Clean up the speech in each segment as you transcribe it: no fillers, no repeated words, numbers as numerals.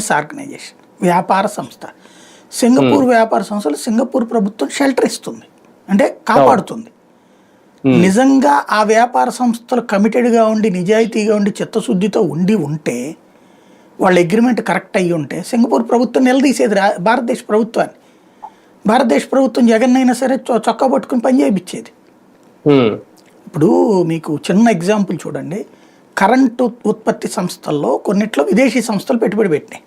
Business organisation, వ్యాపార సంస్థ. Singapore వ్యాపార సంస్థలు సింగపూర్ ప్రభుత్వం షెల్టర్ ఇస్తుంది, అంటే కాపాడుతుంది. నిజంగా ఆ వ్యాపార సంస్థలు కమిటెడ్గా ఉండి నిజాయితీగా ఉండి చిత్తశుద్ధితో ఉంటే వాళ్ళ అగ్రిమెంట్ కరెక్ట్ అయ్యి ఉంటే సింగపూర్ ప్రభుత్వం నిలదీసేది భారతదేశ ప్రభుత్వాన్ని. భారతదేశ ప్రభుత్వం జగన్ అయినా సరే చొక్కా పట్టుకుని పని చేయించేది. ఇప్పుడు మీకు చిన్న ఎగ్జాంపుల్ చూడండి, కరెంటు ఉత్పత్తి సంస్థల్లో కొన్నిట్లో విదేశీ సంస్థలు పెట్టుబడి పెట్టినాయి.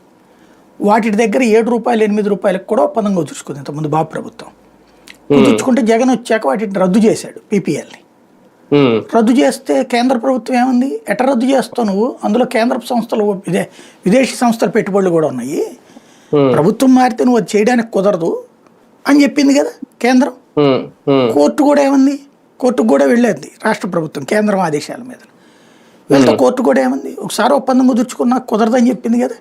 వాటి దగ్గర 7 రూపాయలు 8 రూపాయలకు కూడా ఒప్పందం కుదుర్చుకుంది ఇంతకుముందు బాబు ప్రభుత్వం. కుదుర్చుకుంటే జగన్ వచ్చాక వాటిని రద్దు చేశాడు, పీపీఎల్ని రద్దు చేస్తే కేంద్ర ప్రభుత్వం ఏముంది, ఎట్ట రద్దు చేస్తావు నువ్వు, అందులో కేంద్ర సంస్థలు విదేశీ సంస్థల పెట్టుబడులు కూడా ఉన్నాయి, ప్రభుత్వం మారితే నువ్వు అది చేయడానికి కుదరదు అని చెప్పింది కదా కేంద్రం. కోర్టు కూడా ఏముంది, కోర్టుకు కూడా వెళ్ళేది రాష్ట్ర ప్రభుత్వం కేంద్రం ఆదేశాల మీద వెళ్తే కోర్టు కూడా ఏముంది, ఒకసారి ఒప్పందం కుదుర్చుకున్నా కుదరదని చెప్పింది కదా.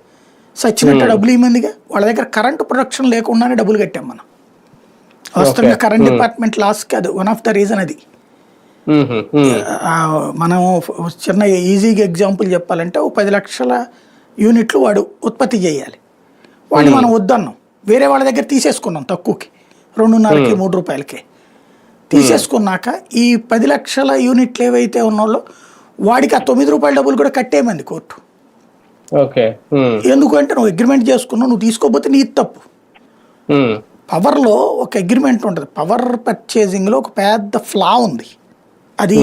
సచ్చినట్టు డబ్బులు ఇమ్మందిగా, వాళ్ళ దగ్గర కరెంటు ప్రొడక్షన్ లేకుండానే డబ్బులు కట్టాం మనం. వాస్తవంగా కరెంట్ డిపార్ట్మెంట్ లాస్కి అది వన్ ఆఫ్ ద రీజన్. అది మనం చిన్న ఈజీగా ఎగ్జాంపుల్ చెప్పాలంటే 10 లక్షల యూనిట్లు వాడు ఉత్పత్తి చేయాలి, వాడిని మనం వద్దన్నాం, వేరే వాళ్ళ దగ్గర తీసేసుకున్నాం తక్కువకి 2.5కి 3 రూపాయలకి తీసేసుకున్నాక ఈ 10 లక్షల యూనిట్లు ఏవైతే ఉన్నాలో వాడికి ఆ 9 రూపాయల డబ్బులు కూడా కట్టేయమంది కోర్టు. ఎందుకంటే నువ్వు అగ్రిమెంట్ చేసుకున్నావు, నువ్వు తీసుకోకపోతే నీ తప్పు. పవర్లో ఒక అగ్రిమెంట్ ఉంటుంది, పవర్ పర్చేజింగ్లో ఒక పెద్ద ఫ్లా ఉంది. అది